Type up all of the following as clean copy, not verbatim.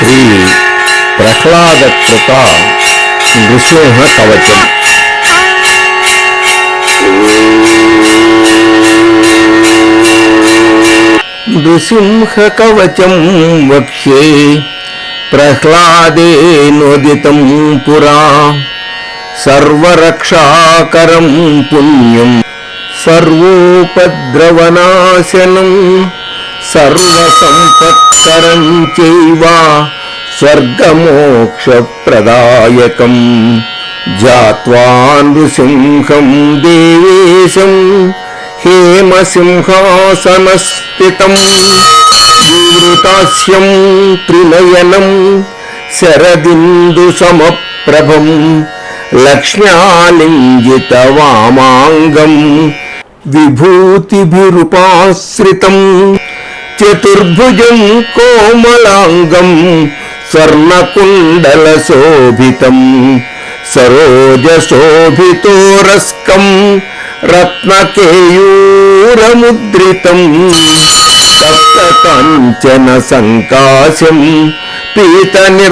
శ్రీ ప్రహ్లాదకృత నృసింహ కవచం. నృసింహ కవచం వక్ష్యే ప్రహ్లాదేనోదితం పురా సర్వరక్షాకరం పుణ్యం సర్వోపద్రవనాశనం సర్వసంపత్కరం చైవ స్వర్గమోక్షప్రదాయకం జాత్వా నృసింహం దేవేశం హేమసింహాసనస్థితం వివృతాస్యం త్రినయనం శరదిందుసమప్రభం లక్ష్మ్యాలింగితవామాంగం విభూతిభిరుపాశ్రితం చతుర్భుజం కోమలాంగం స్వర్ణకుండలశోభితం సరోజశోభితోరస్కం రత్నకేయూరముద్రితం సప్తకాంచన సంకాశం పీతనిర్మలవాససం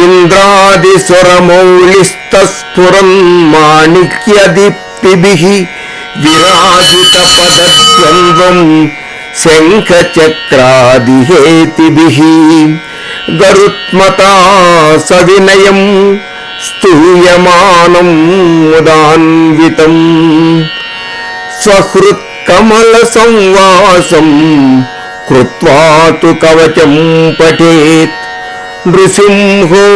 ఇంద్రాదిస్వరమౌళిస్తస్ఫురన్ మాణిక్యదీప్తిభిః విరాజితపదద్వంద్వం శంఖచక్రాదిహేతిభిః గరుత్మతా సవినయం స్తూయమానం ముదాన్వితం స్వహృత్కమల సంవాసం కృత్వా తు కవచం పఠేత్ నృసింహో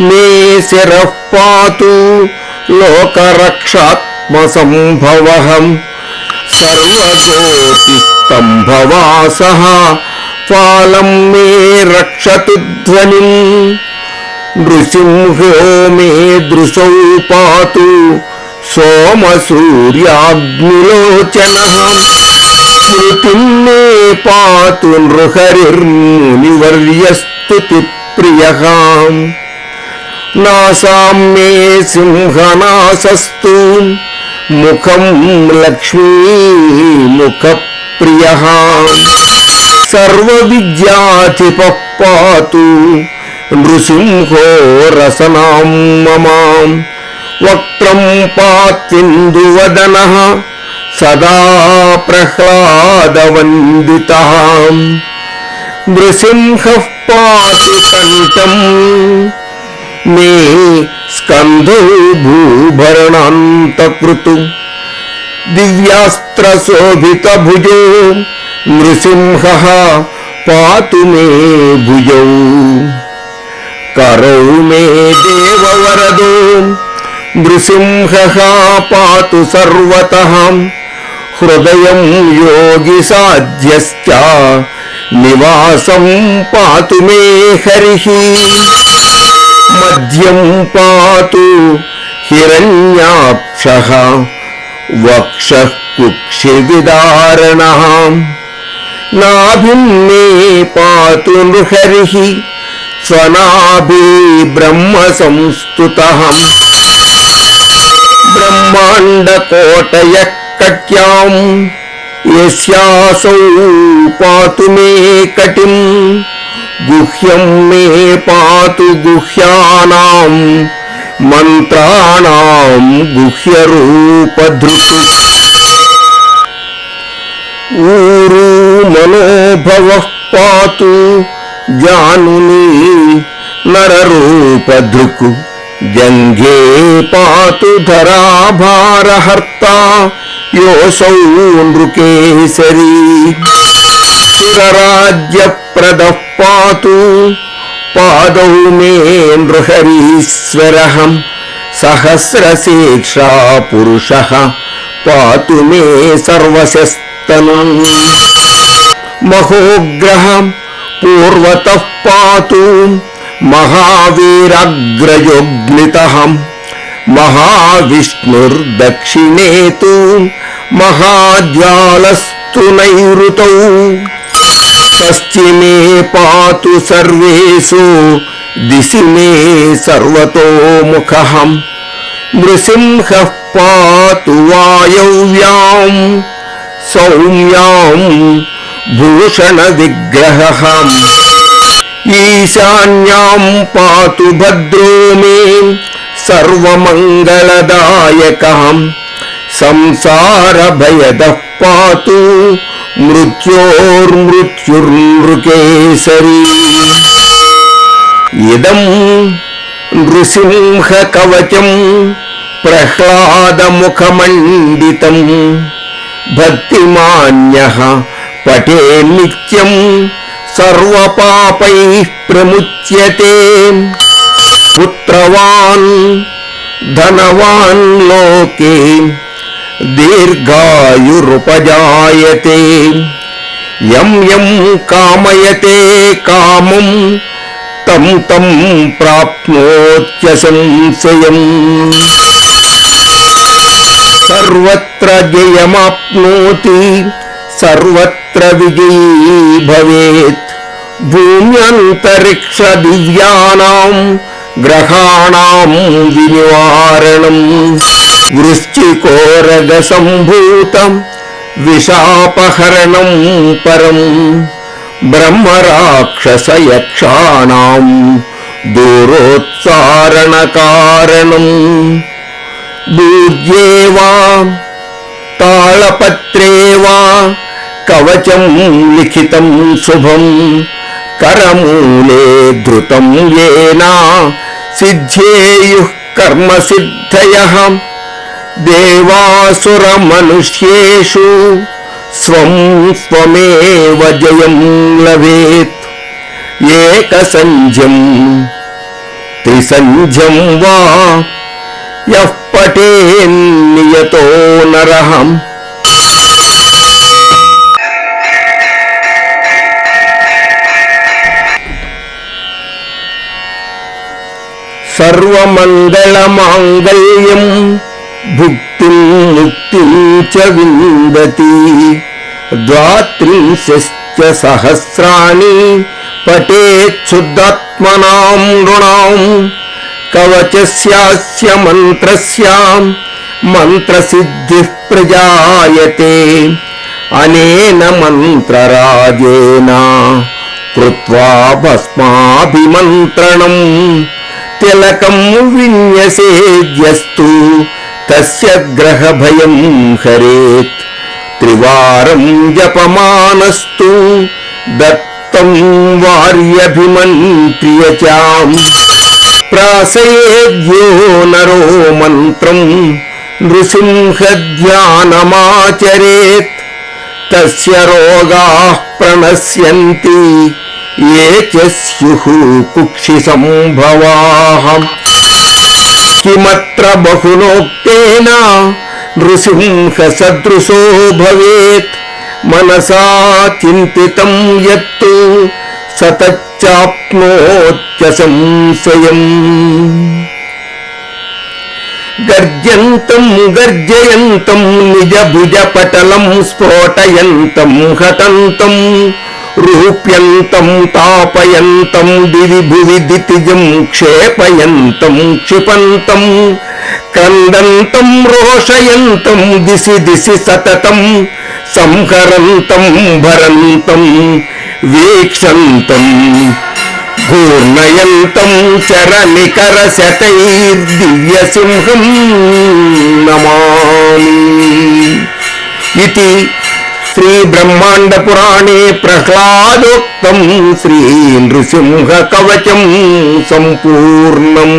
మే శిరః పాతు లోకరక్షాత్మసంభవః సర్వగోపిస్తంభవాసః ఫాలం మే రక్షతు ధ్వనిం నృసింహో మే దృశౌ పాతు సోమసూర్యాగ్నిలోచనః స్మృతిం మే పాతు నృహరిర్మునివర్యస్తుతి ప్రియః నాసాం మే సింహనాసస్తు ముఖం లక్ష్మీముఖప్రియః సర్వవిద్యాధిపః పాతు నృసింహో రసనాం మమ వక్త్రం పాత్విందువదనః సదా ప్రహ్లాదవందితః నృసింహః పాతు కంఠం మే స్కంధో భూభరణాంతకృతు దివ్యాస్త్రశోభితభుజో నృసింహః పాతు మే భుజౌ కరౌ మే దేవవరదో నృసింహః పాతు సర్వతః హృదయం యోగిసాధ్యశ్చ నివాసం పాతు మే హరిః మధ్యం పాతు హిరణ్యాక్షః వక్షః కుక్షివిదారణః నాభిం మే పాతు నృహరిః స్వనాభి బ్రహ్మ సంస్తుతః బ్రహ్మాండకోటయః కట్యాం యస్యాసౌ పాతు మే కటిం గుహ్యం మే పాతు గుహ్యానాం మంత్రాణాం గుహ్యరూపధృక్ ఊరు మనోభవః పాతు జానుని నరరూపధృక్ జంఘే పాతు ధరాభారహర్తా యోసౌ నృకేసరీ సురరాజ్యప్రదః పాతు పాదౌ మే నృహరీశ్వరః సహస్రశీర్షా పురుషః పాతు మే సర్వశస్తనం మహోగ్రః పూర్వతః పాతు మహావీరాగ్రయోగ్నితః మహావిష్ణుర్దక్షిణే తు మహాజ్వాలస్తు నైరుతౌ పశ్చిమే పాతు సర్వేషు దిశి మే సర్వతోముఖః నృసింహః పాతు వాయవ్యాం సౌమ్యాం భూషణ విగ్రహ ఈశాన్యాం పాతు భద్రో మే సర్వమంగళదాయక సంసార భయదః పాతు మృత్యోర్మృత్యుర్నృకేసరీ ఇదం నృసింహ కవచం ప్రహ్లాదముఖమండితం భక్తిమాన్యః పఠే నిత్యం సర్వపాపైః ప్రముచ్యతే పుత్రవాన్ ధనవాన్ లోకే దీర్ఘాయురుపజాయతే యం యం కామయతే కామం తం తం ప్రాప్నోత్యసంశయం సర్వత్ర జయమాప్నోతి సర్వత్ర విజయీ భవేత్ భూమ్యంతరిక్ష దివ్యానాం గ్రహాణాం వినివారణం వృశ్చికోరగ సంభూతం విషాపహరణం పరం బ్రహ్మరాక్షసయక్షాణాం దూరోత్సారణ కారణం భూజ్యే వా తాళపత్రే వా కవచం లిఖితం శుభం కరమూలే ధృతం యేన సిద్ధ్యేయుః కర్మ సిద్ధయః దేవాసురమనుష్యేషు స్వం స్వమేవ జయం లభేత్ ఏకసంధ్యం త్రిసంధ్యం వా యః పఠేన్నియతో నరః సర్వమంగళమాంగళ్యం భుక్తిం ముక్తిం చ విందతి ద్వాత్రింశశ్చ సహస్రాణి పఠేచ్ఛుద్ధాత్మనాం నృణాం కవచస్యాస్య మంత్రస్య మంత్రసిద్ధిః ప్రజాయతే అనేన మంత్రరాజేన కృత్వా భస్మాభిమంత్రణం తిలకం విన్యసేద్యస్తు తస్య గ్రహభయం హరేత్ త్రివారం జపమానస్తు దత్తం వార్యభిమంత్ర్య చ ప్రాసయేద్యో నరో మంత్రం నృసింహధ్యానమాచరేత్ తస్య రోగాః ప్రణశ్యంతి ఏ చ స్యుః కుక్షి సంభవాః కిమత్ర బహునోక్తేన నృసింహ సదృశో భవేత్ మనసా చింతితం యత్తు సతచ్చాప్నోత్య సంశయం గర్జంతం గర్జయంతం నిజ భుజ పటలం స్ఫోటయంతం హఠంతం రూప్యంతం తాపయంతం దివి భువి దితిజం క్షేపయంతం క్షిపంతం క్రందంతం రోషయంతం దిశి దిశి సతతం సంహరంతం భరంతం వీక్షంతం ఘూర్ణయంతం చరనికర శతైర్దివ్యసింహం నమామి. ఇది శ్రీ బ్రహ్మాండ పురాణే ప్రహ్లాదోక్తం శ్రీ నృసింహ కవచం సంపూర్ణం.